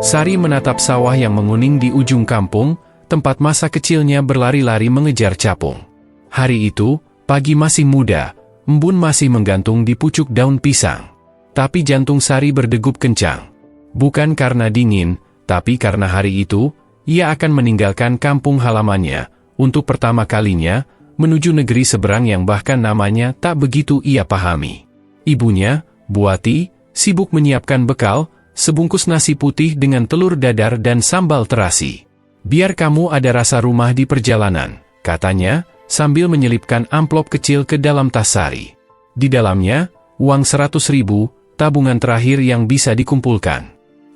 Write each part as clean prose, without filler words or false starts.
Sari menatap sawah yang menguning di ujung kampung, tempat masa kecilnya berlari-lari mengejar capung. Hari itu, pagi masih muda, embun masih menggantung di pucuk daun pisang. Tapi jantung Sari berdegup kencang. Bukan karena dingin, tapi karena hari itu, ia akan meninggalkan kampung halamannya, untuk pertama kalinya, menuju negeri seberang yang bahkan namanya tak begitu ia pahami. Ibunya, Buati, sibuk menyiapkan bekal, sebungkus nasi putih dengan telur dadar dan sambal terasi. "Biar kamu ada rasa rumah di perjalanan," katanya, sambil menyelipkan amplop kecil ke dalam tas Sari. Di dalamnya, uang 100.000, tabungan terakhir yang bisa dikumpulkan.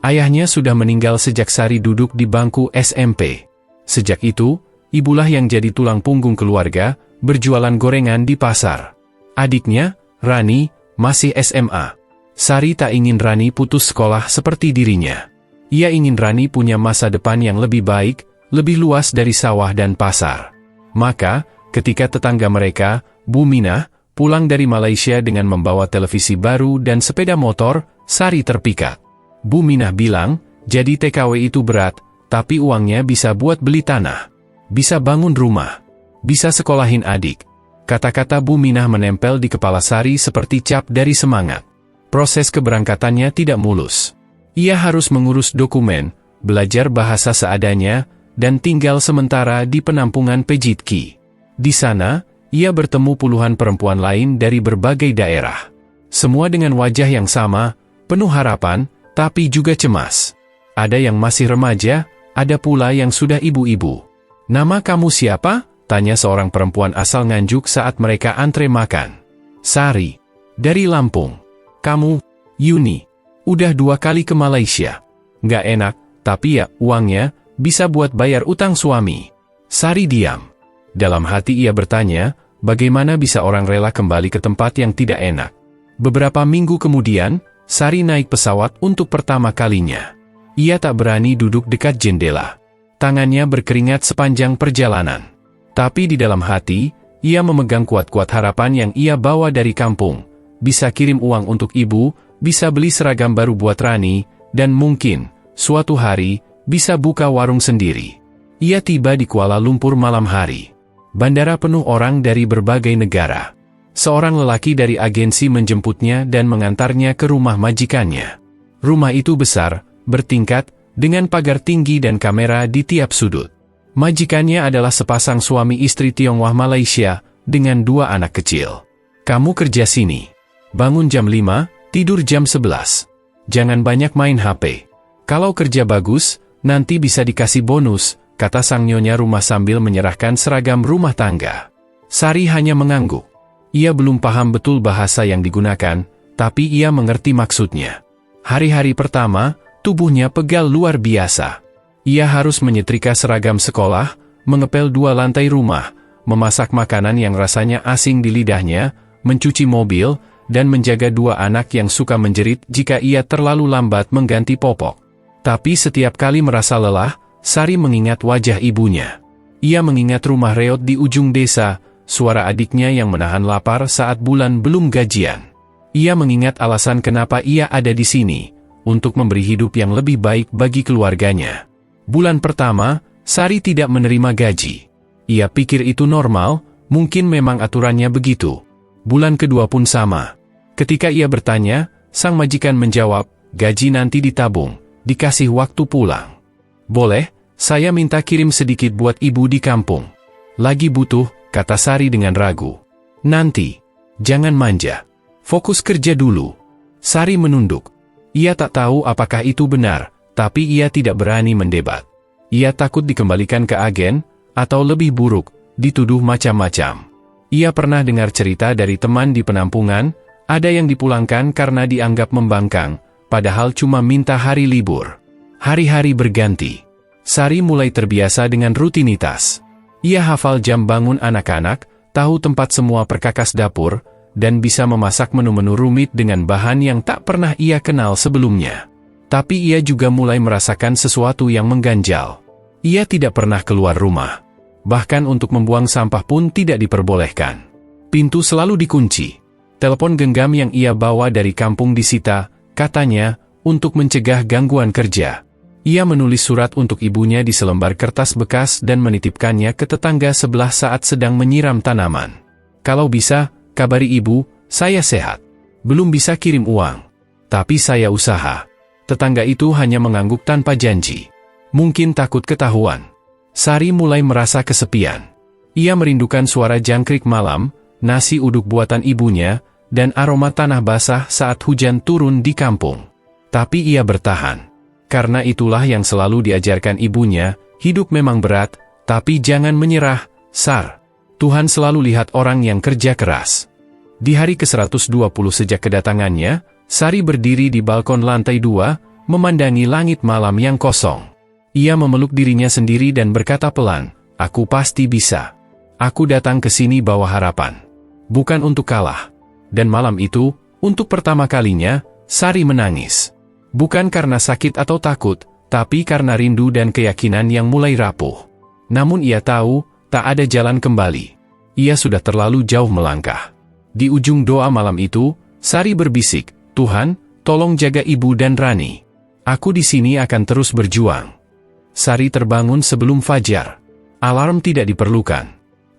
Ayahnya sudah meninggal sejak Sari duduk di bangku SMP. Sejak itu, ibulah yang jadi tulang punggung keluarga, berjualan gorengan di pasar. Adiknya, Rani, masih SMA. Sari tak ingin Rani putus sekolah seperti dirinya. Ia ingin Rani punya masa depan yang lebih baik, lebih luas dari sawah dan pasar. Maka, ketika tetangga mereka, Bu Minah, pulang dari Malaysia dengan membawa televisi baru dan sepeda motor, Sari terpikat. Bu Minah bilang, jadi TKW itu berat, tapi uangnya bisa buat beli tanah. Bisa bangun rumah. Bisa sekolahin adik. Kata-kata Bu Minah menempel di kepala Sari seperti cap dari semangat. Proses keberangkatannya tidak mulus. Ia harus mengurus dokumen, belajar bahasa seadanya, dan tinggal sementara di penampungan Pejitki. Di sana, ia bertemu puluhan perempuan lain dari berbagai daerah. Semua dengan wajah yang sama, penuh harapan, tapi juga cemas. Ada yang masih remaja, ada pula yang sudah ibu-ibu. "Nama kamu siapa?" tanya seorang perempuan asal Nganjuk saat mereka antre makan. "Sari. Dari Lampung." "Kamu?" "Yuni. Udah 2 kali ke Malaysia." "Nggak enak, tapi ya, uangnya bisa buat bayar utang suami." Sari diam. Dalam hati ia bertanya, bagaimana bisa orang rela kembali ke tempat yang tidak enak. Beberapa minggu kemudian, Sari naik pesawat untuk pertama kalinya. Ia tak berani duduk dekat jendela. Tangannya berkeringat sepanjang perjalanan. Tapi di dalam hati, ia memegang kuat-kuat harapan yang ia bawa dari kampung. Bisa kirim uang untuk ibu, bisa beli seragam baru buat Rani, dan mungkin, suatu hari, bisa buka warung sendiri. Ia tiba di Kuala Lumpur malam hari. Bandara penuh orang dari berbagai negara. Seorang lelaki dari agensi menjemputnya dan mengantarnya ke rumah majikannya. Rumah itu besar, bertingkat, dengan pagar tinggi dan kamera di tiap sudut. Majikannya adalah sepasang suami istri Tionghoa Malaysia, dengan 2 anak kecil. "Kamu kerja sini. Bangun jam 5, tidur jam 11. Jangan banyak main HP. Kalau kerja bagus, nanti bisa dikasih bonus," kata sang nyonya rumah sambil menyerahkan seragam rumah tangga. Sari hanya mengangguk. Ia belum paham betul bahasa yang digunakan, tapi ia mengerti maksudnya. Hari-hari pertama, tubuhnya pegal luar biasa. Ia harus menyetrika seragam sekolah, mengepel 2 lantai rumah, memasak makanan yang rasanya asing di lidahnya, mencuci mobil, dan menjaga 2 anak yang suka menjerit jika ia terlalu lambat mengganti popok. Tapi setiap kali merasa lelah, Sari mengingat wajah ibunya. Ia mengingat rumah reot di ujung desa, suara adiknya yang menahan lapar saat bulan belum gajian. Ia mengingat alasan kenapa ia ada di sini, untuk memberi hidup yang lebih baik bagi keluarganya. Bulan pertama, Sari tidak menerima gaji. Ia pikir itu normal, mungkin memang aturannya begitu. Bulan kedua pun sama. Ketika ia bertanya, sang majikan menjawab, "Gaji nanti ditabung, dikasih waktu pulang." "Boleh, saya minta kirim sedikit buat ibu di kampung." "Lagi butuh," kata Sari dengan ragu. "Nanti. Jangan manja. Fokus kerja dulu." Sari menunduk. Ia tak tahu apakah itu benar, tapi ia tidak berani mendebat. Ia takut dikembalikan ke agen, atau lebih buruk, dituduh macam-macam. Ia pernah dengar cerita dari teman di penampungan, ada yang dipulangkan karena dianggap membangkang, padahal cuma minta hari libur. Hari-hari berganti. Sari mulai terbiasa dengan rutinitas. Ia hafal jam bangun anak-anak, tahu tempat semua perkakas dapur, dan bisa memasak menu-menu rumit dengan bahan yang tak pernah ia kenal sebelumnya. Tapi ia juga mulai merasakan sesuatu yang mengganjal. Ia tidak pernah keluar rumah. Bahkan untuk membuang sampah pun tidak diperbolehkan. Pintu selalu dikunci. Telepon genggam yang ia bawa dari kampung disita, katanya, untuk mencegah gangguan kerja. Ia menulis surat untuk ibunya di selembar kertas bekas dan menitipkannya ke tetangga sebelah saat sedang menyiram tanaman. Kalau bisa, kabari ibu, saya sehat. Belum bisa kirim uang. Tapi saya usaha. Tetangga itu hanya mengangguk tanpa janji. Mungkin takut ketahuan. Sari mulai merasa kesepian. Ia merindukan suara jangkrik malam, nasi uduk buatan ibunya, dan aroma tanah basah saat hujan turun di kampung. Tapi ia bertahan. Karena itulah yang selalu diajarkan ibunya, hidup memang berat, tapi jangan menyerah, Sar. Tuhan selalu lihat orang yang kerja keras. Di hari ke-120 sejak kedatangannya, Sari berdiri di balkon lantai 2, memandangi langit malam yang kosong. Ia memeluk dirinya sendiri dan berkata pelan, "Aku pasti bisa. Aku datang ke sini bawa harapan. Bukan untuk kalah." Dan malam itu, untuk pertama kalinya, Sari menangis. Bukan karena sakit atau takut, tapi karena rindu dan keyakinan yang mulai rapuh. Namun ia tahu, tak ada jalan kembali. Ia sudah terlalu jauh melangkah. Di ujung doa malam itu, Sari berbisik, "Tuhan, tolong jaga ibu dan Rani. Aku di sini akan terus berjuang." Sari terbangun sebelum fajar. Alarm tidak diperlukan.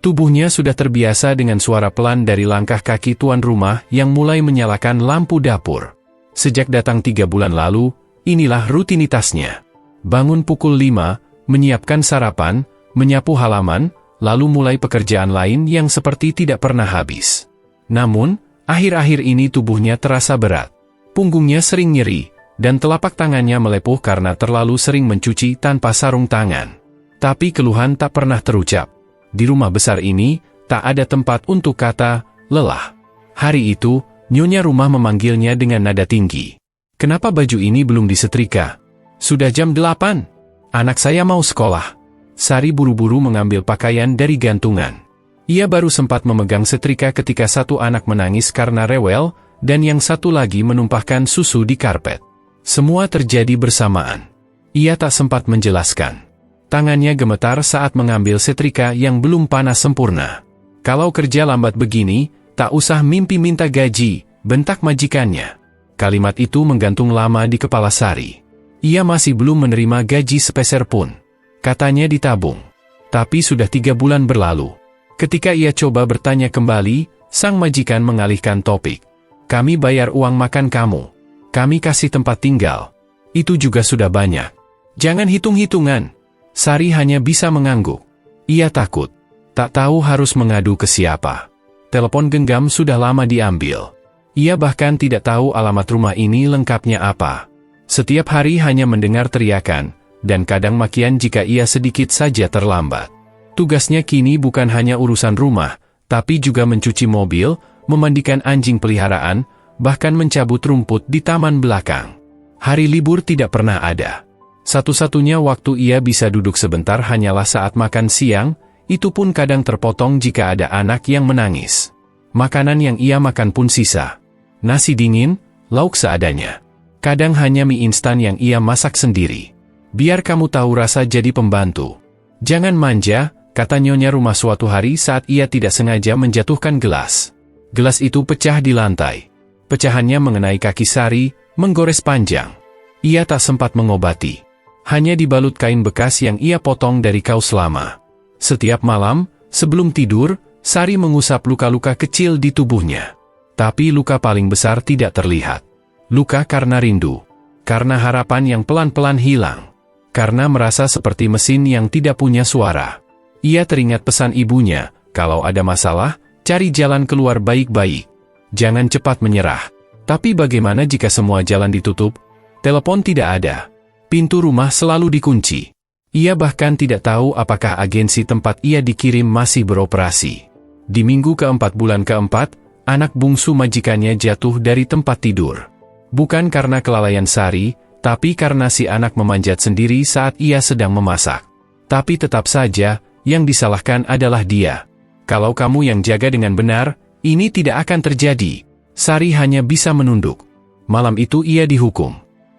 Tubuhnya sudah terbiasa dengan suara pelan dari langkah kaki tuan rumah yang mulai menyalakan lampu dapur. Sejak datang 3 bulan lalu, inilah rutinitasnya. Bangun pukul 5, menyiapkan sarapan, menyapu halaman, lalu mulai pekerjaan lain yang seperti tidak pernah habis. Namun, akhir-akhir ini tubuhnya terasa berat. Punggungnya sering nyeri, dan telapak tangannya melepuh karena terlalu sering mencuci tanpa sarung tangan. Tapi keluhan tak pernah terucap. Di rumah besar ini, tak ada tempat untuk kata lelah. Hari itu, nyonya rumah memanggilnya dengan nada tinggi. "Kenapa baju ini belum disetrika? Sudah jam 8. Anak saya mau sekolah." Sari buru-buru mengambil pakaian dari gantungan. Ia baru sempat memegang setrika ketika satu anak menangis karena rewel, dan yang satu lagi menumpahkan susu di karpet. Semua terjadi bersamaan. Ia tak sempat menjelaskan. Tangannya gemetar saat mengambil setrika yang belum panas sempurna. "Kalau kerja lambat begini, tak usah mimpi minta gaji," bentak majikannya. Kalimat itu menggantung lama di kepala Sari. Ia masih belum menerima gaji sepeser pun. Katanya ditabung. Tapi sudah 3 bulan berlalu. Ketika ia coba bertanya kembali, sang majikan mengalihkan topik. "Kami bayar uang makan kamu. Kami kasih tempat tinggal. Itu juga sudah banyak. Jangan hitung-hitungan." Sari hanya bisa mengangguk. Ia takut. Tak tahu harus mengadu ke siapa. Telepon genggam sudah lama diambil. Ia bahkan tidak tahu alamat rumah ini lengkapnya apa. Setiap hari hanya mendengar teriakan, dan kadang makian jika ia sedikit saja terlambat. Tugasnya kini bukan hanya urusan rumah, tapi juga mencuci mobil, memandikan anjing peliharaan, bahkan mencabut rumput di taman belakang. Hari libur tidak pernah ada. Satu-satunya waktu ia bisa duduk sebentar hanyalah saat makan siang, itu pun kadang terpotong jika ada anak yang menangis. Makanan yang ia makan pun sisa. Nasi dingin, lauk seadanya. Kadang hanya mie instan yang ia masak sendiri. "Biar kamu tahu rasa jadi pembantu. Jangan manja," kata nyonya rumah suatu hari saat ia tidak sengaja menjatuhkan gelas. Gelas itu pecah di lantai. Pecahannya mengenai kaki Sari, menggores panjang. Ia tak sempat mengobati. Hanya dibalut kain bekas yang ia potong dari kaos lama. Setiap malam, sebelum tidur, Sari mengusap luka-luka kecil di tubuhnya. Tapi luka paling besar tidak terlihat. Luka karena rindu. Karena harapan yang pelan-pelan hilang. Karena merasa seperti mesin yang tidak punya suara. Ia teringat pesan ibunya, "Kalau ada masalah, cari jalan keluar baik-baik. Jangan cepat menyerah." Tapi bagaimana jika semua jalan ditutup? Telepon tidak ada. Pintu rumah selalu dikunci. Ia bahkan tidak tahu apakah agensi tempat ia dikirim masih beroperasi. Di minggu keempat bulan keempat, anak bungsu majikannya jatuh dari tempat tidur. Bukan karena kelalaian Sari, tapi karena si anak memanjat sendiri saat ia sedang memasak. Tapi tetap saja, yang disalahkan adalah dia. "Kalau kamu yang jaga dengan benar, ini tidak akan terjadi." Sari hanya bisa menunduk. Malam itu ia dihukum.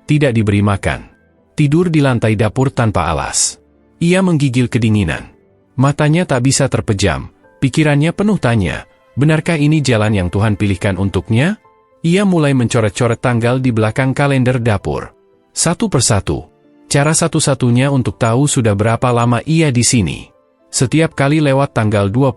Tidak diberi makan. Tidur di lantai dapur tanpa alas. Ia menggigil kedinginan. Matanya tak bisa terpejam. Pikirannya penuh tanya, benarkah ini jalan yang Tuhan pilihkan untuknya? Ia mulai mencoret-coret tanggal di belakang kalender dapur. Satu persatu. Cara satu-satunya untuk tahu sudah berapa lama ia di sini. Setiap kali lewat tanggal 25,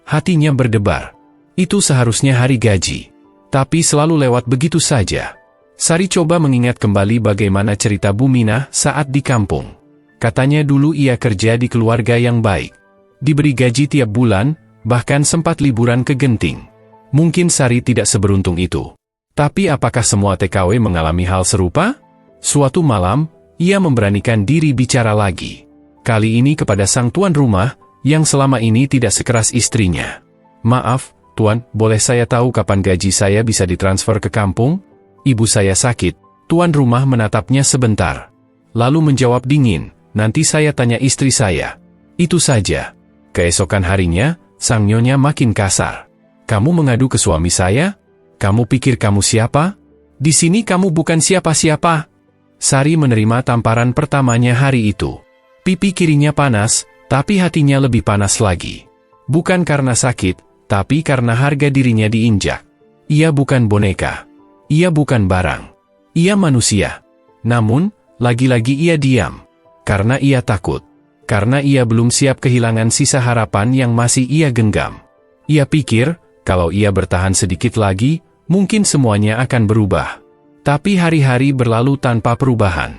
hatinya berdebar. Itu seharusnya hari gaji. Tapi selalu lewat begitu saja. Sari coba mengingat kembali bagaimana cerita Bu Minah saat di kampung. Katanya dulu ia kerja di keluarga yang baik. Diberi gaji tiap bulan, bahkan sempat liburan ke Genting. Mungkin Sari tidak seberuntung itu. Tapi apakah semua TKW mengalami hal serupa? Suatu malam, ia memberanikan diri bicara lagi. Kali ini kepada sang tuan rumah, yang selama ini tidak sekeras istrinya. Maaf, Tuan, boleh saya tahu kapan gaji saya bisa ditransfer ke kampung? Ibu saya sakit. Tuan rumah menatapnya sebentar. Lalu menjawab dingin, nanti saya tanya istri saya. Itu saja. Keesokan harinya, sang nyonya makin kasar. Kamu mengadu ke suami saya? Kamu pikir kamu siapa? Di sini kamu bukan siapa-siapa. Sari menerima tamparan pertamanya hari itu. Pipi kirinya panas, tapi hatinya lebih panas lagi. Bukan karena sakit, tapi karena harga dirinya diinjak. Ia bukan boneka. Ia bukan barang. Ia manusia. Namun, lagi-lagi ia diam. Karena ia takut. Karena ia belum siap kehilangan sisa harapan yang masih ia genggam. Ia pikir, kalau ia bertahan sedikit lagi, mungkin semuanya akan berubah. Tapi hari-hari berlalu tanpa perubahan.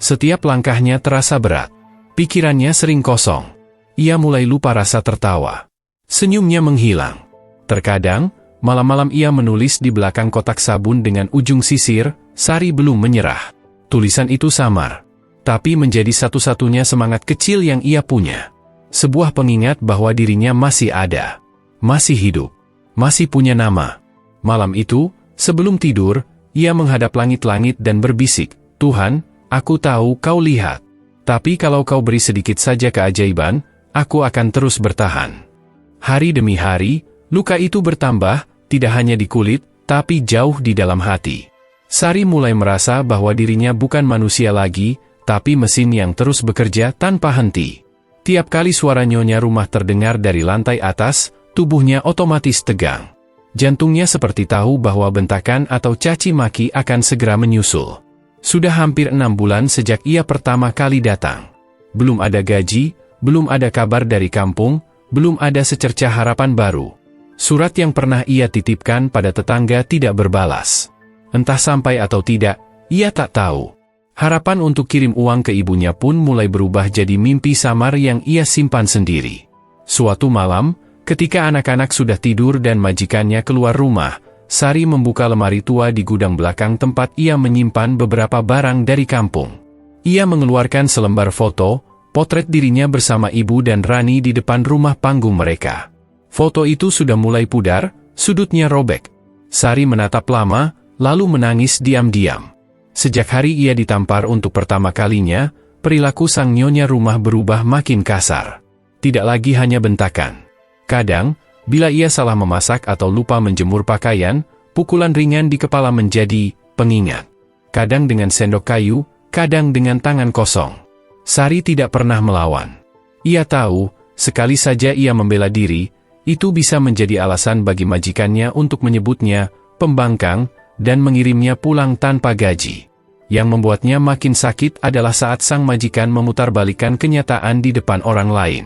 Setiap langkahnya terasa berat. Pikirannya sering kosong. Ia mulai lupa rasa tertawa. Senyumnya menghilang. Terkadang, malam-malam ia menulis di belakang kotak sabun dengan ujung sisir, Sari belum menyerah. Tulisan itu samar. Tapi menjadi satu-satunya semangat kecil yang ia punya. Sebuah pengingat bahwa dirinya masih ada. Masih hidup. Masih punya nama. Malam itu, sebelum tidur, ia menghadap langit-langit dan berbisik, Tuhan, aku tahu kau lihat. Tapi kalau kau beri sedikit saja keajaiban, aku akan terus bertahan. Hari demi hari, luka itu bertambah, tidak hanya di kulit, tapi jauh di dalam hati. Sari mulai merasa bahwa dirinya bukan manusia lagi, tapi mesin yang terus bekerja tanpa henti. Tiap kali suara nyonya rumah terdengar dari lantai atas, tubuhnya otomatis tegang. Jantungnya seperti tahu bahwa bentakan atau caci maki akan segera menyusul. Sudah hampir 6 bulan sejak ia pertama kali datang. Belum ada gaji, belum ada kabar dari kampung, belum ada secercah harapan baru. Surat yang pernah ia titipkan pada tetangga tidak berbalas. Entah sampai atau tidak, ia tak tahu. Harapan untuk kirim uang ke ibunya pun mulai berubah jadi mimpi samar yang ia simpan sendiri. Suatu malam, ketika anak-anak sudah tidur dan majikannya keluar rumah, Sari membuka lemari tua di gudang belakang tempat ia menyimpan beberapa barang dari kampung. Ia mengeluarkan selembar foto, potret dirinya bersama ibu dan Rani di depan rumah panggung mereka. Foto itu sudah mulai pudar, sudutnya robek. Sari menatap lama, lalu menangis diam-diam. Sejak hari ia ditampar untuk pertama kalinya, perilaku sang nyonya rumah berubah makin kasar. Tidak lagi hanya bentakan. Kadang, bila ia salah memasak atau lupa menjemur pakaian, pukulan ringan di kepala menjadi pengingat. Kadang dengan sendok kayu, kadang dengan tangan kosong. Sari tidak pernah melawan. Ia tahu, sekali saja ia membela diri, itu bisa menjadi alasan bagi majikannya untuk menyebutnya pembangkang dan mengirimnya pulang tanpa gaji. Yang membuatnya makin sakit adalah saat sang majikan memutarbalikkan kenyataan di depan orang lain.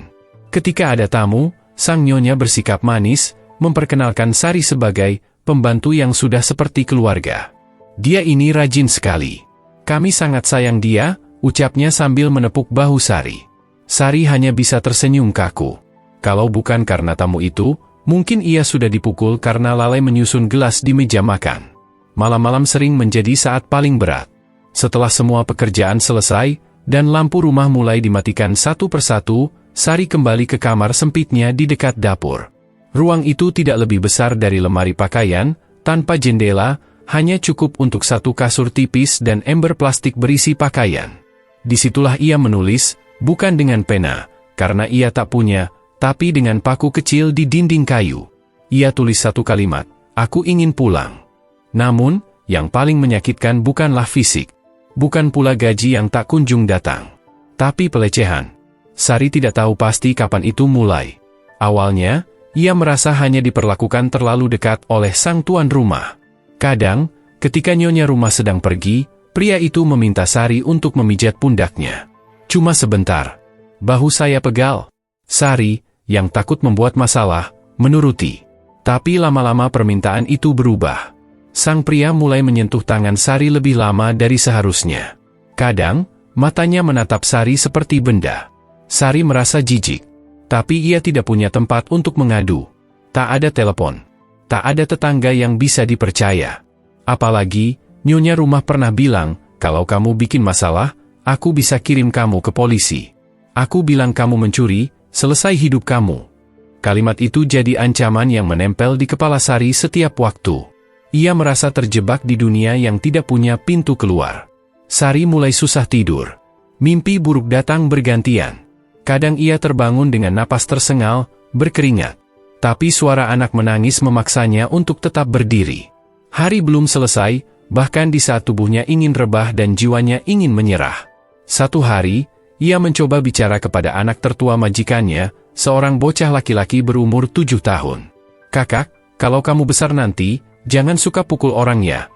Ketika ada tamu, sang nyonya bersikap manis, memperkenalkan Sari sebagai pembantu yang sudah seperti keluarga. Dia ini rajin sekali. Kami sangat sayang dia, ucapnya sambil menepuk bahu Sari. Sari hanya bisa tersenyum kaku. Kalau bukan karena tamu itu, mungkin ia sudah dipukul karena lalai menyusun gelas di meja makan. Malam-malam sering menjadi saat paling berat. Setelah semua pekerjaan selesai, dan lampu rumah mulai dimatikan satu persatu, Sari kembali ke kamar sempitnya di dekat dapur. Ruang itu tidak lebih besar dari lemari pakaian, tanpa jendela, hanya cukup untuk satu kasur tipis dan ember plastik berisi pakaian. Disitulah ia menulis, bukan dengan pena, karena ia tak punya, tapi dengan paku kecil di dinding kayu. Ia tulis satu kalimat, aku ingin pulang. Namun, yang paling menyakitkan bukanlah fisik. Bukan pula gaji yang tak kunjung datang. Tapi pelecehan. Sari tidak tahu pasti kapan itu mulai. Awalnya, ia merasa hanya diperlakukan terlalu dekat oleh sang tuan rumah. Kadang, ketika nyonya rumah sedang pergi, Pria itu meminta Sari untuk memijat pundaknya. Cuma sebentar. Bahu saya pegal. Sari, yang takut membuat masalah, menuruti. Tapi lama-lama permintaan itu berubah. Sang pria mulai menyentuh tangan Sari lebih lama dari seharusnya. Kadang, matanya menatap Sari seperti benda. Sari merasa jijik. Tapi ia tidak punya tempat untuk mengadu. Tak ada telepon. Tak ada tetangga yang bisa dipercaya. Apalagi, nyonya rumah pernah bilang, kalau kamu bikin masalah, aku bisa kirim kamu ke polisi. Aku bilang kamu mencuri, selesai hidup kamu. Kalimat itu jadi ancaman yang menempel di kepala Sari setiap waktu. Ia merasa terjebak di dunia yang tidak punya pintu keluar. Sari mulai susah tidur. Mimpi buruk datang bergantian. Kadang ia terbangun dengan napas tersengal, berkeringat. Tapi suara anak menangis memaksanya untuk tetap berdiri. Hari belum selesai, bahkan di saat tubuhnya ingin rebah dan jiwanya ingin menyerah. Satu hari, ia mencoba bicara kepada anak tertua majikannya, seorang bocah laki-laki berumur 7 tahun. "Kakak, kalau kamu besar nanti, jangan suka pukul orang ya."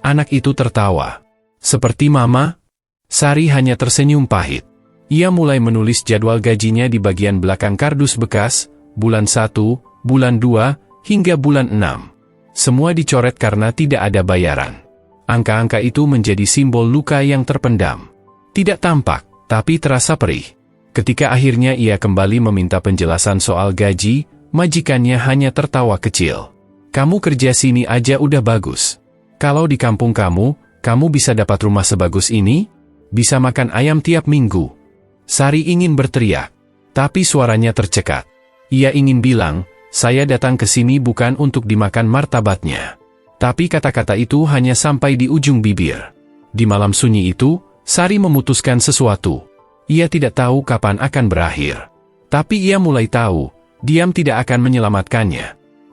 Anak itu tertawa. "Seperti Mama?" Sari hanya tersenyum pahit. Ia mulai menulis jadwal gajinya di bagian belakang kardus bekas, bulan 1, bulan 2, hingga bulan 6. Semua dicoret karena tidak ada bayaran. Angka-angka itu menjadi simbol luka yang terpendam. Tidak tampak, tapi terasa perih. Ketika akhirnya ia kembali meminta penjelasan soal gaji, majikannya hanya tertawa kecil. "Kamu kerja sini aja udah bagus. Kalau di kampung kamu bisa dapat rumah sebagus ini? Bisa makan ayam tiap minggu." Sari ingin berteriak, tapi suaranya tercekat. Ia ingin bilang, "Saya datang ke sini bukan untuk dimakan martabatnya." Tapi kata-kata itu hanya sampai di ujung bibir. Di malam sunyi itu, Sari memutuskan sesuatu. Ia tidak tahu kapan akan berakhir. Tapi ia mulai tahu, diam tidak akan menyelamatkannya.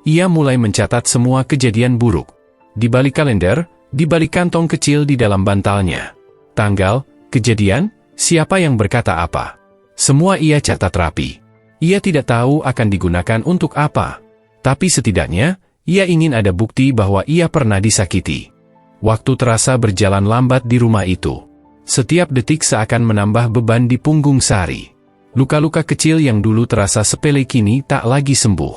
Ia mulai mencatat semua kejadian buruk. Di balik kalender, di balik kantong kecil di dalam bantalnya. Tanggal, kejadian, siapa yang berkata apa. Semua ia catat rapi. Ia tidak tahu akan digunakan untuk apa. Tapi setidaknya, ia ingin ada bukti bahwa ia pernah disakiti. Waktu terasa berjalan lambat di rumah itu. Setiap detik seakan menambah beban di punggung Sari. Luka-luka kecil yang dulu terasa sepele kini tak lagi sembuh.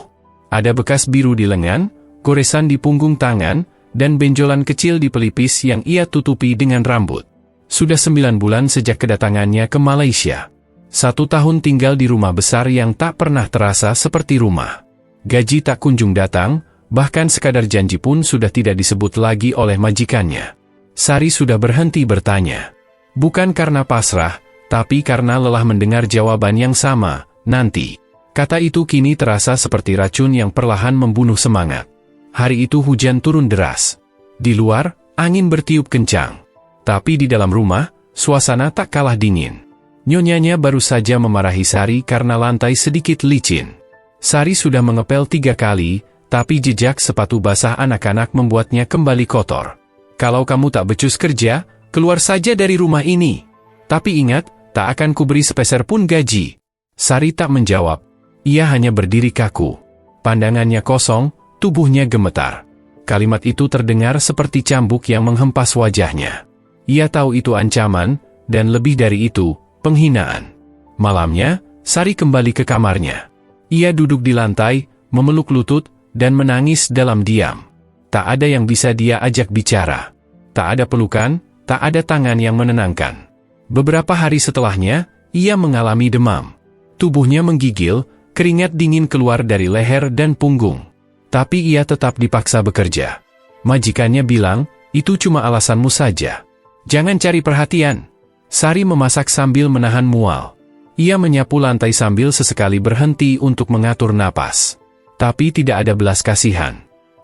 Ada bekas biru di lengan, goresan di punggung tangan, dan benjolan kecil di pelipis yang ia tutupi dengan rambut. Sudah 9 bulan sejak kedatangannya ke Malaysia. 1 tahun tinggal di rumah besar yang tak pernah terasa seperti rumah. Gaji tak kunjung datang, bahkan sekadar janji pun sudah tidak disebut lagi oleh majikannya. Sari sudah berhenti bertanya. Bukan karena pasrah, tapi karena lelah mendengar jawaban yang sama, nanti. Kata itu kini terasa seperti racun yang perlahan membunuh semangat. Hari itu hujan turun deras. Di luar, angin bertiup kencang. Tapi di dalam rumah, suasana tak kalah dingin. Nyonyanya baru saja memarahi Sari karena lantai sedikit licin. Sari sudah mengepel 3 kali, tapi jejak sepatu basah anak-anak membuatnya kembali kotor. "Kalau kamu tak becus kerja, keluar saja dari rumah ini. Tapi ingat, tak akan kuberi sepeser pun gaji." Sari tak menjawab. Ia hanya berdiri kaku. Pandangannya kosong, tubuhnya gemetar. Kalimat itu terdengar seperti cambuk yang menghempas wajahnya. Ia tahu itu ancaman, dan lebih dari itu, penghinaan. Malamnya, Sari kembali ke kamarnya. Ia duduk di lantai, memeluk lutut, dan menangis dalam diam. Tak ada yang bisa dia ajak bicara. Tak ada pelukan, tak ada tangan yang menenangkan. Beberapa hari setelahnya, ia mengalami demam. Tubuhnya menggigil, keringat dingin keluar dari leher dan punggung. Tapi ia tetap dipaksa bekerja. Majikannya bilang, "Itu cuma alasanmu saja. Jangan cari perhatian." Sari memasak sambil menahan mual. Ia menyapu lantai sambil sesekali berhenti untuk mengatur napas. Tapi tidak ada belas kasihan.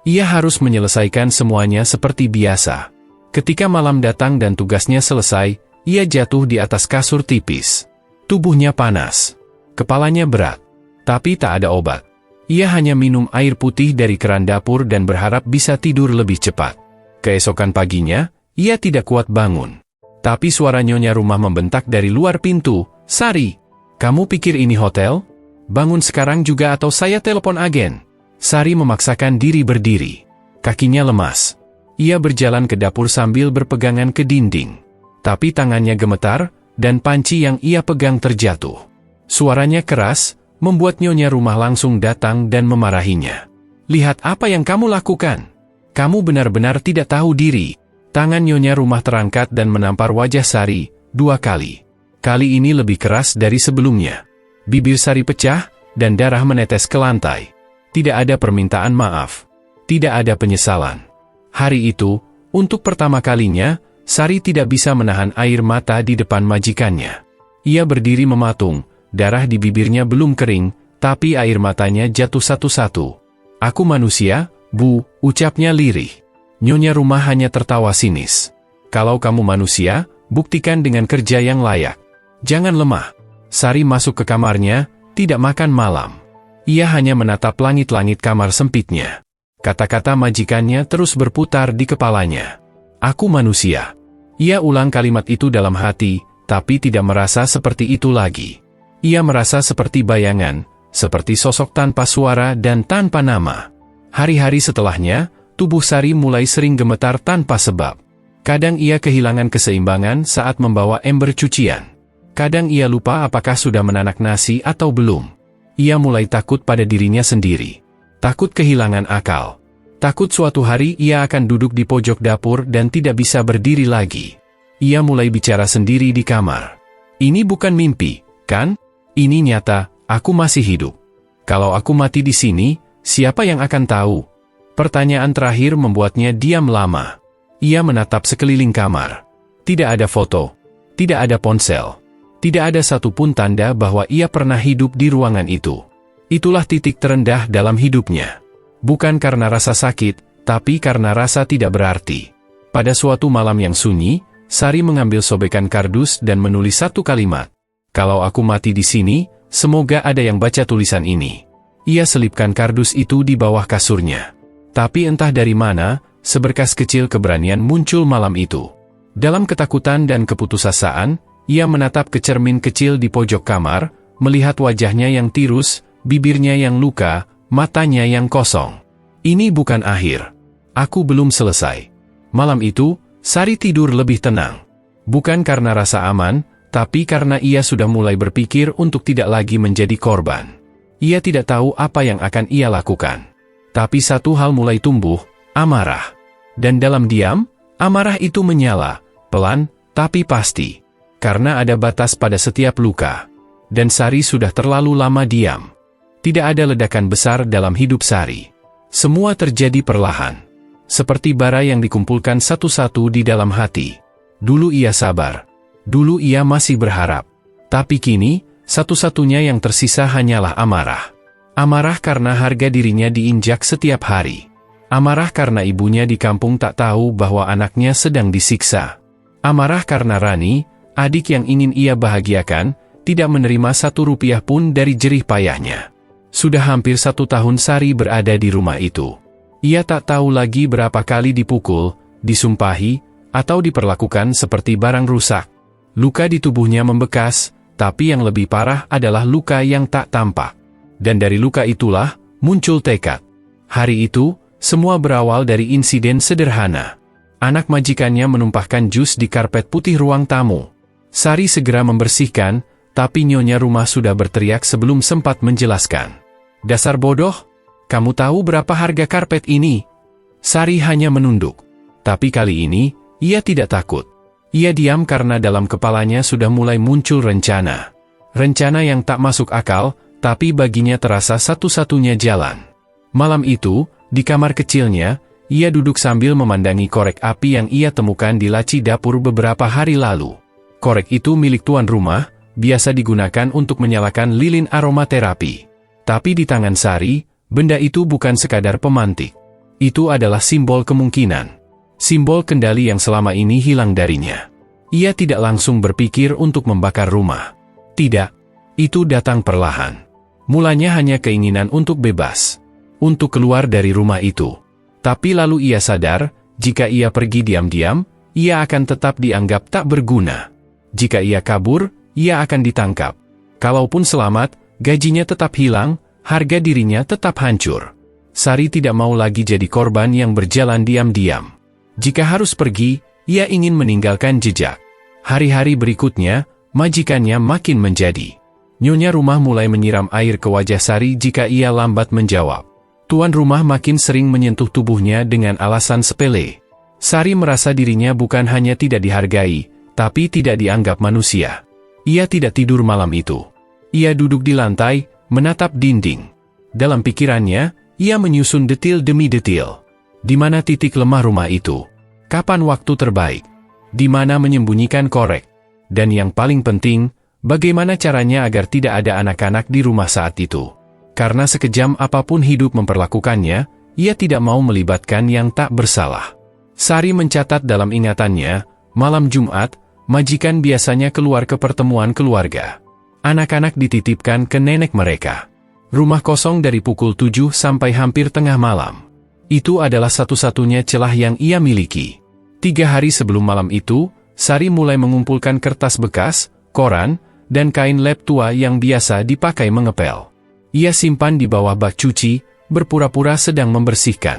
Ia harus menyelesaikan semuanya seperti biasa. Ketika malam datang dan tugasnya selesai, ia jatuh di atas kasur tipis. Tubuhnya panas. Kepalanya berat. Tapi tak ada obat. Ia hanya minum air putih dari keran dapur dan berharap bisa tidur lebih cepat. Keesokan paginya, ia tidak kuat bangun. Tapi suara nyonya rumah membentak dari luar pintu, "Sari, kamu pikir ini hotel? Bangun sekarang juga atau saya telepon agen." Sari memaksakan diri berdiri. Kakinya lemas. Ia berjalan ke dapur sambil berpegangan ke dinding. Tapi tangannya gemetar, dan panci yang ia pegang terjatuh. Suaranya keras, membuat nyonya rumah langsung datang dan memarahinya. "Lihat apa yang kamu lakukan. Kamu benar-benar tidak tahu diri." Tangan nyonya rumah terangkat dan menampar wajah Sari 2 kali. Kali ini lebih keras dari sebelumnya. Bibir Sari pecah, dan darah menetes ke lantai. Tidak ada permintaan maaf. Tidak ada penyesalan. Hari itu, untuk pertama kalinya, Sari tidak bisa menahan air mata di depan majikannya. Ia berdiri mematung, darah di bibirnya belum kering, tapi air matanya jatuh satu-satu. "Aku manusia, Bu," ucapnya lirih. Nyonya rumah hanya tertawa sinis. "Kalau kamu manusia, buktikan dengan kerja yang layak. Jangan lemah." Sari masuk ke kamarnya, tidak makan malam. Ia hanya menatap langit-langit kamar sempitnya. Kata-kata majikannya terus berputar di kepalanya. "Aku manusia." Ia ulang kalimat itu dalam hati, tapi tidak merasa seperti itu lagi. Ia merasa seperti bayangan, seperti sosok tanpa suara dan tanpa nama. Hari-hari setelahnya, tubuh Sari mulai sering gemetar tanpa sebab. Kadang ia kehilangan keseimbangan saat membawa ember cucian. Kadang ia lupa apakah sudah menanak nasi atau belum. Ia mulai takut pada dirinya sendiri. Takut kehilangan akal. Takut suatu hari ia akan duduk di pojok dapur dan tidak bisa berdiri lagi. Ia mulai bicara sendiri di kamar. "Ini bukan mimpi, kan? Ini nyata, aku masih hidup. Kalau aku mati di sini, siapa yang akan tahu?" Pertanyaan terakhir membuatnya diam lama. Ia menatap sekeliling kamar. Tidak ada foto. Tidak ada ponsel. Tidak ada satupun tanda bahwa ia pernah hidup di ruangan itu. Itulah titik terendah dalam hidupnya. Bukan karena rasa sakit, tapi karena rasa tidak berarti. Pada suatu malam yang sunyi, Sari mengambil sobekan kardus dan menulis satu kalimat. "Kalau aku mati di sini, semoga ada yang baca tulisan ini." Ia selipkan kardus itu di bawah kasurnya. Tapi entah dari mana, seberkas kecil keberanian muncul malam itu. Dalam ketakutan dan keputusasaan, ia menatap ke cermin kecil di pojok kamar, melihat wajahnya yang tirus, bibirnya yang luka, matanya yang kosong. "Ini bukan akhir. Aku belum selesai." Malam itu, Sari tidur lebih tenang. Bukan karena rasa aman, tapi karena ia sudah mulai berpikir untuk tidak lagi menjadi korban. Ia tidak tahu apa yang akan ia lakukan. Tapi satu hal mulai tumbuh, amarah. Dan dalam diam, amarah itu menyala, pelan, tapi pasti. Karena ada batas pada setiap luka. Dan Sari sudah terlalu lama diam. Tidak ada ledakan besar dalam hidup Sari. Semua terjadi perlahan. Seperti bara yang dikumpulkan satu-satu di dalam hati. Dulu ia sabar. Dulu ia masih berharap. Tapi kini, satu-satunya yang tersisa hanyalah amarah. Amarah karena harga dirinya diinjak setiap hari. Amarah karena ibunya di kampung tak tahu bahwa anaknya sedang disiksa. Amarah karena Rani, adik yang ingin ia bahagiakan, tidak menerima 1 rupiah pun dari jerih payahnya. Sudah hampir 1 tahun Sari berada di rumah itu. Ia tak tahu lagi berapa kali dipukul, disumpahi, atau diperlakukan seperti barang rusak. Luka di tubuhnya membekas, tapi yang lebih parah adalah luka yang tak tampak. Dan dari luka itulah, muncul tekad. Hari itu, semua berawal dari insiden sederhana. Anak majikannya menumpahkan jus di karpet putih ruang tamu. Sari segera membersihkan, tapi nyonya rumah sudah berteriak sebelum sempat menjelaskan. "Dasar bodoh, kamu tahu berapa harga karpet ini?" Sari hanya menunduk. Tapi kali ini, ia tidak takut. Ia diam karena dalam kepalanya sudah mulai muncul rencana. Rencana yang tak masuk akal, tapi baginya terasa satu-satunya jalan. Malam itu, di kamar kecilnya, ia duduk sambil memandangi korek api yang ia temukan di laci dapur beberapa hari lalu. Korek itu milik tuan rumah, biasa digunakan untuk menyalakan lilin aromaterapi. Tapi di tangan Sari, benda itu bukan sekadar pemantik. Itu adalah simbol kemungkinan. Simbol kendali yang selama ini hilang darinya. Ia tidak langsung berpikir untuk membakar rumah. Tidak, itu datang perlahan. Mulanya hanya keinginan untuk bebas. Untuk keluar dari rumah itu. Tapi lalu ia sadar, jika ia pergi diam-diam, ia akan tetap dianggap tak berguna. Jika ia kabur, ia akan ditangkap. Kalaupun selamat, gajinya tetap hilang, harga dirinya tetap hancur. Sari tidak mau lagi jadi korban yang berjalan diam-diam. Jika harus pergi, ia ingin meninggalkan jejak. Hari-hari berikutnya, majikannya makin menjadi. Nyonya rumah mulai menyiram air ke wajah Sari jika ia lambat menjawab. Tuan rumah makin sering menyentuh tubuhnya dengan alasan sepele. Sari merasa dirinya bukan hanya tidak dihargai, tapi tidak dianggap manusia. Ia tidak tidur malam itu. Ia duduk di lantai, menatap dinding. Dalam pikirannya, ia menyusun detil demi detil. Di mana titik lemah rumah itu? Kapan waktu terbaik? Di mana menyembunyikan korek? Dan yang paling penting, bagaimana caranya agar tidak ada anak-anak di rumah saat itu? Karena sekejam apapun hidup memperlakukannya, ia tidak mau melibatkan yang tak bersalah. Sari mencatat dalam ingatannya, malam Jumat, majikan biasanya keluar ke pertemuan keluarga. Anak-anak dititipkan ke nenek mereka. Rumah kosong dari pukul 7 sampai hampir tengah malam. Itu adalah satu-satunya celah yang ia miliki. 3 hari sebelum malam itu, Sari mulai mengumpulkan kertas bekas, koran, dan kain lap tua yang biasa dipakai mengepel. Ia simpan di bawah bak cuci, berpura-pura sedang membersihkan.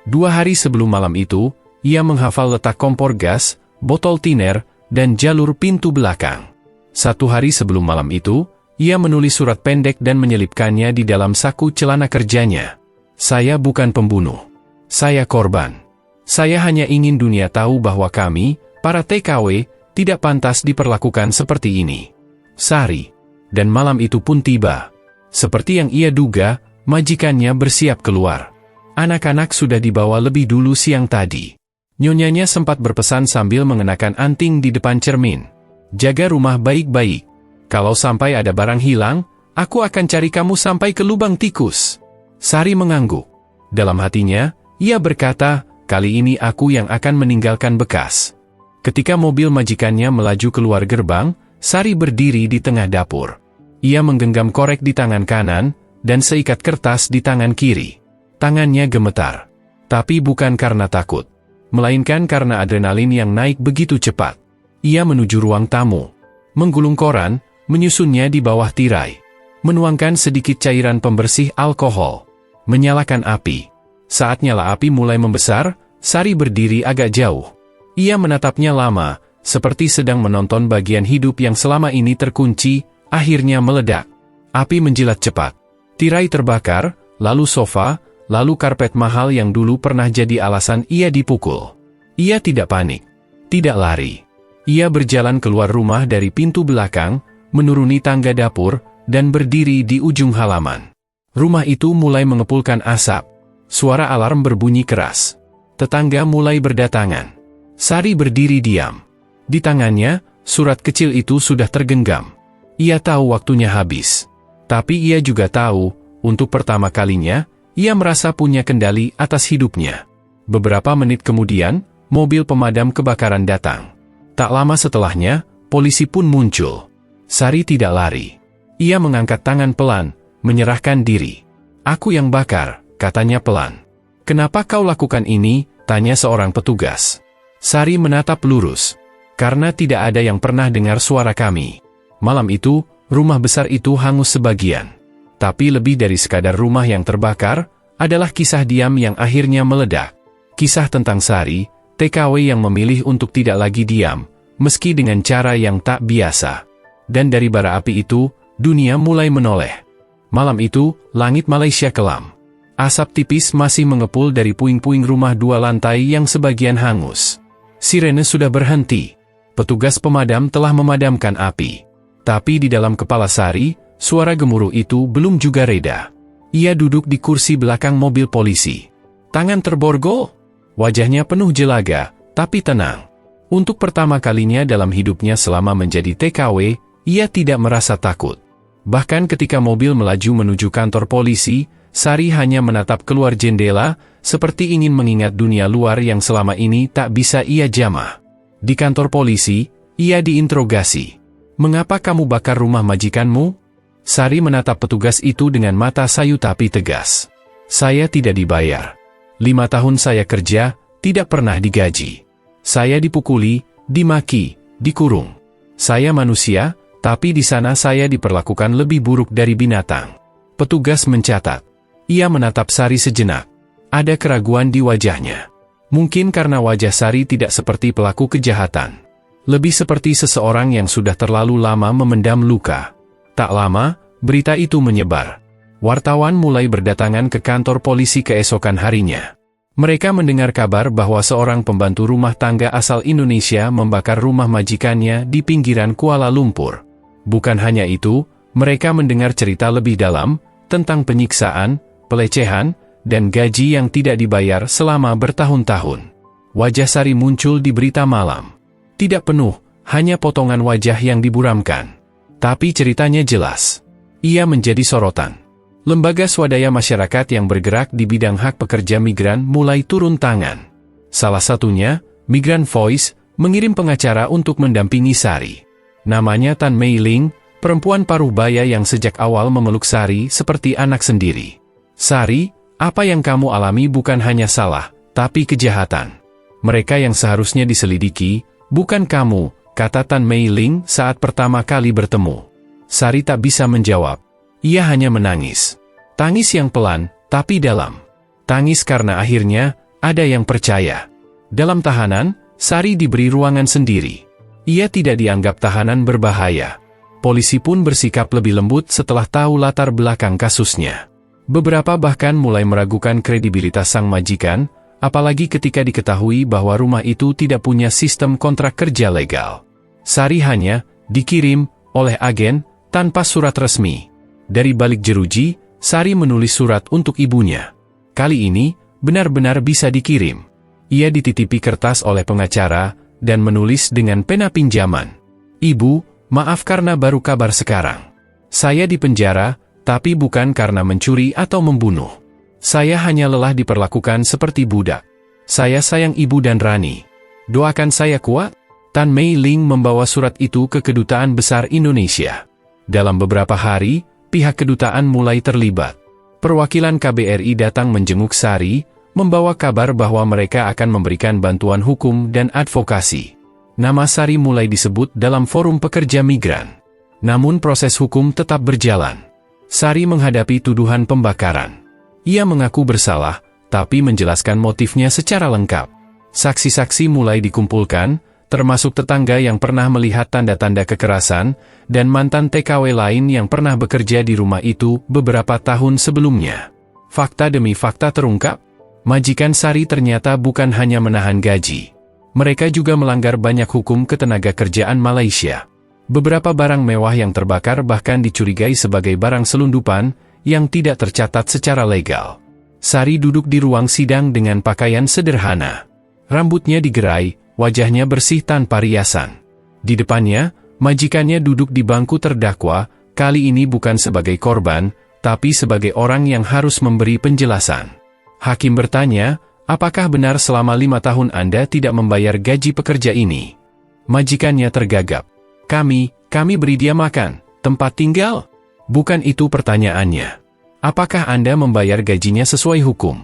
2 hari sebelum malam itu, ia menghafal letak kompor gas, botol tiner, dan jalur pintu belakang. 1 hari sebelum malam itu, ia menulis surat pendek dan menyelipkannya di dalam saku celana kerjanya. Saya bukan pembunuh. Saya korban. Saya hanya ingin dunia tahu bahwa kami, para TKW, tidak pantas diperlakukan seperti ini. Sari. Dan malam itu pun tiba. Seperti yang ia duga, majikannya bersiap keluar. Anak-anak sudah dibawa lebih dulu siang tadi. Nyonyanya sempat berpesan sambil mengenakan anting di depan cermin. Jaga rumah baik-baik. Kalau sampai ada barang hilang, aku akan cari kamu sampai ke lubang tikus. Sari mengangguk. Dalam hatinya, ia berkata, kali ini aku yang akan meninggalkan bekas. Ketika mobil majikannya melaju keluar gerbang, Sari berdiri di tengah dapur. Ia menggenggam korek di tangan kanan, dan seikat kertas di tangan kiri. Tangannya gemetar. Tapi bukan karena takut, melainkan karena adrenalin yang naik begitu cepat. Ia menuju ruang tamu. Menggulung koran, menyusunnya di bawah tirai. Menuangkan sedikit cairan pembersih alkohol. Menyalakan api. Saat nyala api mulai membesar, Sari berdiri agak jauh. Ia menatapnya lama, seperti sedang menonton bagian hidup yang selama ini terkunci, akhirnya meledak. Api menjilat cepat. Tirai terbakar, lalu sofa, lalu karpet mahal yang dulu pernah jadi alasan ia dipukul. Ia tidak panik. Tidak lari. Ia berjalan keluar rumah dari pintu belakang, menuruni tangga dapur, dan berdiri di ujung halaman. Rumah itu mulai mengepulkan asap. Suara alarm berbunyi keras. Tetangga mulai berdatangan. Sari berdiri diam. Di tangannya, surat kecil itu sudah tergenggam. Ia tahu waktunya habis. Tapi ia juga tahu, untuk pertama kalinya, ia merasa punya kendali atas hidupnya. Beberapa menit kemudian, mobil pemadam kebakaran datang. Tak lama setelahnya, polisi pun muncul. Sari tidak lari. Ia mengangkat tangan pelan, menyerahkan diri. Aku yang bakar, katanya pelan. Kenapa kau lakukan ini? Tanya seorang petugas. Sari menatap lurus. Karena tidak ada yang pernah dengar suara kami. Malam itu, rumah besar itu hangus sebagian. Tapi lebih dari sekadar rumah yang terbakar, adalah kisah diam yang akhirnya meledak. Kisah tentang Sari, TKW yang memilih untuk tidak lagi diam, meski dengan cara yang tak biasa. Dan dari bara api itu, dunia mulai menoleh. Malam itu, langit Malaysia kelam. Asap tipis masih mengepul dari puing-puing rumah 2 lantai yang sebagian hangus. Sirene sudah berhenti. Petugas pemadam telah memadamkan api. Tapi di dalam kepala Sari, suara gemuruh itu belum juga reda. Ia duduk di kursi belakang mobil polisi. Tangan terborgol. Wajahnya penuh jelaga, tapi tenang. Untuk pertama kalinya dalam hidupnya selama menjadi TKW, ia tidak merasa takut. Bahkan ketika mobil melaju menuju kantor polisi, Sari hanya menatap keluar jendela, seperti ingin mengingat dunia luar yang selama ini tak bisa ia jamah. Di kantor polisi, ia diinterogasi. Mengapa kamu bakar rumah majikanmu? Sari menatap petugas itu dengan mata sayu tapi tegas. Saya tidak dibayar. 5 tahun saya kerja, tidak pernah digaji. Saya dipukuli, dimaki, dikurung. Saya manusia, tapi di sana saya diperlakukan lebih buruk dari binatang. Petugas mencatat. Ia menatap Sari sejenak. Ada keraguan di wajahnya. Mungkin karena wajah Sari tidak seperti pelaku kejahatan. Lebih seperti seseorang yang sudah terlalu lama memendam luka. Tak lama, berita itu menyebar. Wartawan mulai berdatangan ke kantor polisi keesokan harinya. Mereka mendengar kabar bahwa seorang pembantu rumah tangga asal Indonesia membakar rumah majikannya di pinggiran Kuala Lumpur. Bukan hanya itu, mereka mendengar cerita lebih dalam tentang penyiksaan, pelecehan, dan gaji yang tidak dibayar selama bertahun-tahun. Wajah Sari muncul di berita malam. Tidak penuh, hanya potongan wajah yang diburamkan. Tapi ceritanya jelas. Ia menjadi sorotan. Lembaga swadaya masyarakat yang bergerak di bidang hak pekerja migran mulai turun tangan. Salah satunya, Migrant Voice, mengirim pengacara untuk mendampingi Sari. Namanya Tan Mei Ling, perempuan paruh baya yang sejak awal memeluk Sari seperti anak sendiri. Sari, apa yang kamu alami bukan hanya salah, tapi kejahatan. Mereka yang seharusnya diselidiki, bukan kamu, kata Tan Mei Ling saat pertama kali bertemu. Sari tak bisa menjawab. Ia hanya menangis. Tangis yang pelan, tapi dalam. Tangis karena akhirnya, ada yang percaya. Dalam tahanan, Sari diberi ruangan sendiri. Ia tidak dianggap tahanan berbahaya. Polisi pun bersikap lebih lembut setelah tahu latar belakang kasusnya. Beberapa bahkan mulai meragukan kredibilitas sang majikan, apalagi ketika diketahui bahwa rumah itu tidak punya sistem kontrak kerja legal. Sari hanya dikirim oleh agen tanpa surat resmi. Dari balik jeruji, Sari menulis surat untuk ibunya. Kali ini, benar-benar bisa dikirim. Ia dititipi kertas oleh pengacara, dan menulis dengan pena pinjaman. Ibu, maaf karena baru kabar sekarang. Saya dipenjara, tapi bukan karena mencuri atau membunuh. Saya hanya lelah diperlakukan seperti budak. Saya sayang ibu dan Rani. Doakan saya kuat. Tan Mei Ling membawa surat itu ke Kedutaan Besar Indonesia. Dalam beberapa hari, pihak kedutaan mulai terlibat. Perwakilan KBRI datang menjenguk Sari, membawa kabar bahwa mereka akan memberikan bantuan hukum dan advokasi. Nama Sari mulai disebut dalam forum pekerja migran. Namun proses hukum tetap berjalan. Sari menghadapi tuduhan pembakaran. Ia mengaku bersalah, tapi menjelaskan motifnya secara lengkap. Saksi-saksi mulai dikumpulkan, termasuk tetangga yang pernah melihat tanda-tanda kekerasan, dan mantan TKW lain yang pernah bekerja di rumah itu beberapa tahun sebelumnya. Fakta demi fakta terungkap, majikan Sari ternyata bukan hanya menahan gaji. Mereka juga melanggar banyak hukum ketenagakerjaan Malaysia. Beberapa barang mewah yang terbakar bahkan dicurigai sebagai barang selundupan yang tidak tercatat secara legal. Sari duduk di ruang sidang dengan pakaian sederhana. Rambutnya digerai, wajahnya bersih tanpa riasan. Di depannya, majikannya duduk di bangku terdakwa, kali ini bukan sebagai korban, tapi sebagai orang yang harus memberi penjelasan. Hakim bertanya, apakah benar selama 5 tahun Anda tidak membayar gaji pekerja ini? Majikannya tergagap. Kami beri dia makan, tempat tinggal? Bukan itu pertanyaannya. Apakah Anda membayar gajinya sesuai hukum?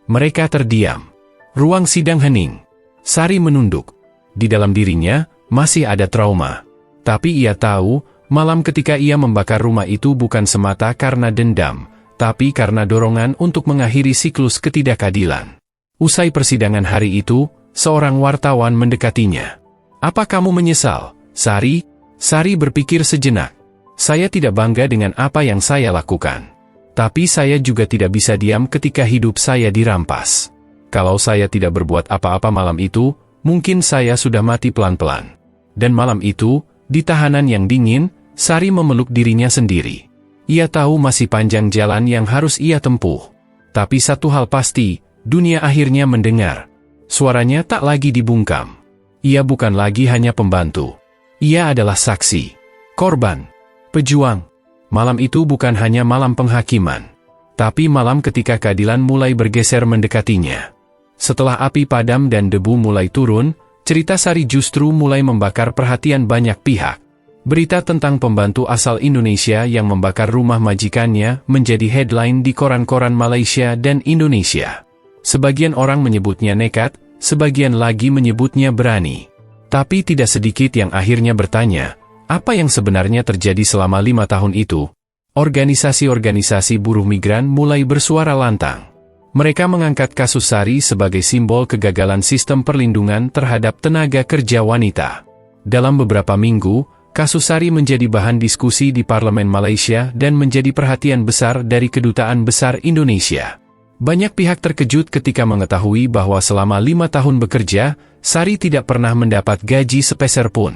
Mereka terdiam. Ruang sidang hening. Sari menunduk. Di dalam dirinya, masih ada trauma. Tapi ia tahu, malam ketika ia membakar rumah itu bukan semata karena dendam, tapi karena dorongan untuk mengakhiri siklus ketidakadilan. Usai persidangan hari itu, seorang wartawan mendekatinya. Apa kamu menyesal, Sari? Sari berpikir sejenak. Saya tidak bangga dengan apa yang saya lakukan. Tapi saya juga tidak bisa diam ketika hidup saya dirampas. Kalau saya tidak berbuat apa-apa malam itu, mungkin saya sudah mati pelan-pelan. Dan malam itu, di tahanan yang dingin, Sari memeluk dirinya sendiri. Ia tahu masih panjang jalan yang harus ia tempuh. Tapi satu hal pasti, dunia akhirnya mendengar. Suaranya tak lagi dibungkam. Ia bukan lagi hanya pembantu. Ia adalah saksi, korban, pejuang. Malam itu bukan hanya malam penghakiman, tapi malam ketika keadilan mulai bergeser mendekatinya. Setelah api padam dan debu mulai turun, cerita Sari justru mulai membakar perhatian banyak pihak. Berita tentang pembantu asal Indonesia yang membakar rumah majikannya menjadi headline di koran-koran Malaysia dan Indonesia. Sebagian orang menyebutnya nekat, sebagian lagi menyebutnya berani. Tapi tidak sedikit yang akhirnya bertanya, apa yang sebenarnya terjadi selama 5 tahun itu? Organisasi-organisasi buruh migran mulai bersuara lantang. Mereka mengangkat kasus Sari sebagai simbol kegagalan sistem perlindungan terhadap tenaga kerja wanita. Dalam beberapa minggu, kasus Sari menjadi bahan diskusi di Parlemen Malaysia dan menjadi perhatian besar dari Kedutaan Besar Indonesia. Banyak pihak terkejut ketika mengetahui bahwa selama 5 tahun bekerja, Sari tidak pernah mendapat gaji sepeser pun.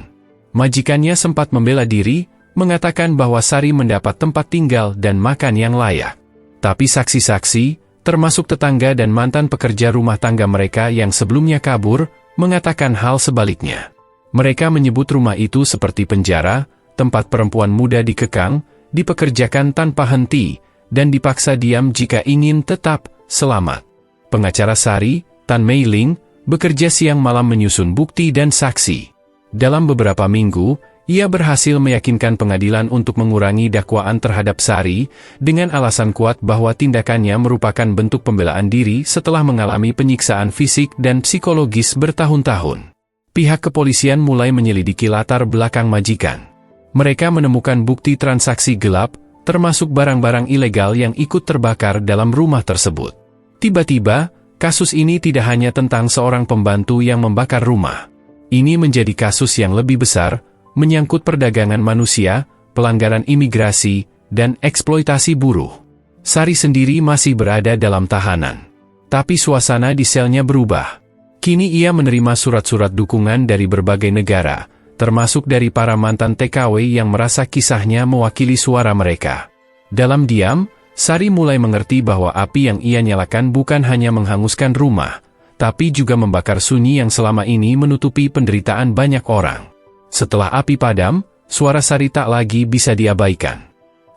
Majikannya sempat membela diri, mengatakan bahwa Sari mendapat tempat tinggal dan makan yang layak. Tapi saksi-saksi, termasuk tetangga dan mantan pekerja rumah tangga mereka yang sebelumnya kabur, mengatakan hal sebaliknya. Mereka menyebut rumah itu seperti penjara, tempat perempuan muda dikekang, dipekerjakan tanpa henti, dan dipaksa diam jika ingin tetap selamat. Pengacara Sari, Tan Mei Ling, bekerja siang malam menyusun bukti dan saksi. Dalam beberapa minggu, ia berhasil meyakinkan pengadilan untuk mengurangi dakwaan terhadap Sari, dengan alasan kuat bahwa tindakannya merupakan bentuk pembelaan diri setelah mengalami penyiksaan fisik dan psikologis bertahun-tahun. Pihak kepolisian mulai menyelidiki latar belakang majikan. Mereka menemukan bukti transaksi gelap, termasuk barang-barang ilegal yang ikut terbakar dalam rumah tersebut. Tiba-tiba, kasus ini tidak hanya tentang seorang pembantu yang membakar rumah. Ini menjadi kasus yang lebih besar, menyangkut perdagangan manusia, pelanggaran imigrasi, dan eksploitasi buruh. Sari sendiri masih berada dalam tahanan. Tapi suasana di selnya berubah. Kini ia menerima surat-surat dukungan dari berbagai negara, termasuk dari para mantan TKW yang merasa kisahnya mewakili suara mereka. Dalam diam, Sari mulai mengerti bahwa api yang ia nyalakan bukan hanya menghanguskan rumah, tapi juga membakar sunyi yang selama ini menutupi penderitaan banyak orang. Setelah api padam, suara Sari tak lagi bisa diabaikan.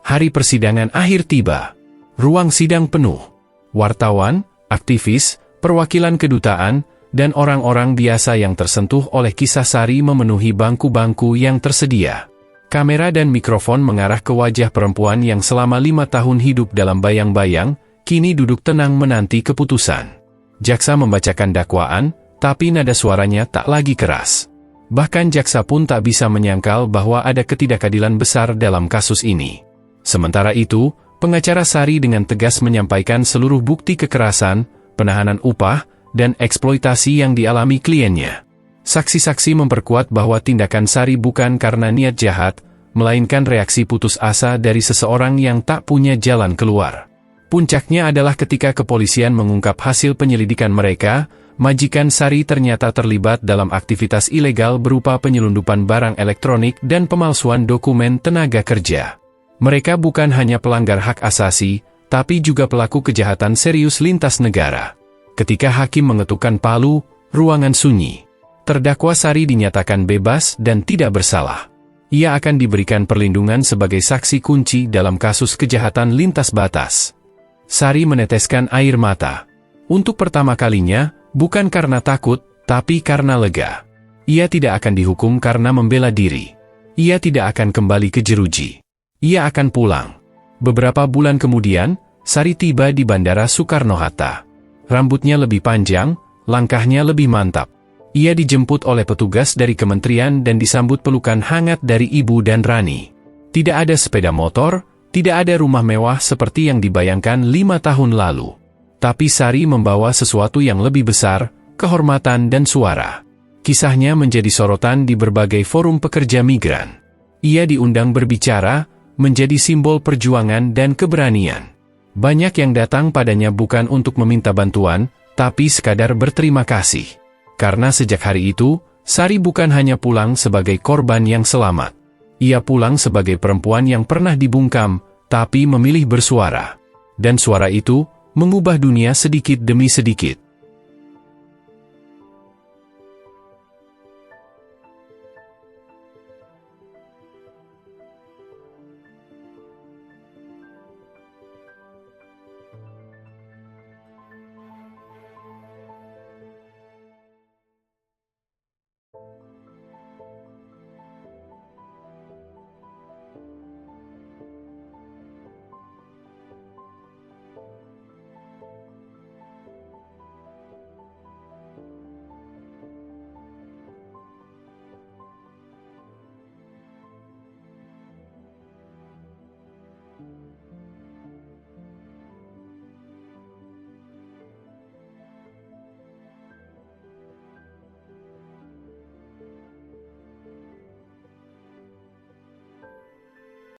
Hari persidangan akhir tiba. Ruang sidang penuh. Wartawan, aktivis, perwakilan kedutaan, dan orang-orang biasa yang tersentuh oleh kisah Sari memenuhi bangku-bangku yang tersedia. Kamera dan mikrofon mengarah ke wajah perempuan yang selama 5 tahun hidup dalam bayang-bayang, kini duduk tenang menanti keputusan. Jaksa membacakan dakwaan, tapi nada suaranya tak lagi keras. Bahkan jaksa pun tak bisa menyangkal bahwa ada ketidakadilan besar dalam kasus ini. Sementara itu, pengacara Sari dengan tegas menyampaikan seluruh bukti kekerasan, penahanan upah, dan eksploitasi yang dialami kliennya. Saksi-saksi memperkuat bahwa tindakan Sari bukan karena niat jahat, melainkan reaksi putus asa dari seseorang yang tak punya jalan keluar. Puncaknya adalah ketika kepolisian mengungkap hasil penyelidikan mereka, majikan Sari ternyata terlibat dalam aktivitas ilegal berupa penyelundupan barang elektronik dan pemalsuan dokumen tenaga kerja. Mereka bukan hanya pelanggar hak asasi, tapi juga pelaku kejahatan serius lintas negara. Ketika hakim mengetukkan palu, ruangan sunyi. Terdakwa Sari dinyatakan bebas dan tidak bersalah. Ia akan diberikan perlindungan sebagai saksi kunci dalam kasus kejahatan lintas batas. Sari meneteskan air mata. Untuk pertama kalinya, bukan karena takut, tapi karena lega. Ia tidak akan dihukum karena membela diri. Ia tidak akan kembali ke jeruji. Ia akan pulang. Beberapa bulan kemudian, Sari tiba di Bandara Soekarno-Hatta. Rambutnya lebih panjang, langkahnya lebih mantap. Ia dijemput oleh petugas dari kementerian dan disambut pelukan hangat dari ibu dan Rani. Tidak ada sepeda motor, tidak ada rumah mewah seperti yang dibayangkan 5 tahun lalu. Tapi Sari membawa sesuatu yang lebih besar, kehormatan dan suara. Kisahnya menjadi sorotan di berbagai forum pekerja migran. Ia diundang berbicara, menjadi simbol perjuangan dan keberanian. Banyak yang datang padanya bukan untuk meminta bantuan, tapi sekadar berterima kasih. Karena sejak hari itu, Sari bukan hanya pulang sebagai korban yang selamat. Ia pulang sebagai perempuan yang pernah dibungkam, tapi memilih bersuara. Dan suara itu mengubah dunia sedikit demi sedikit.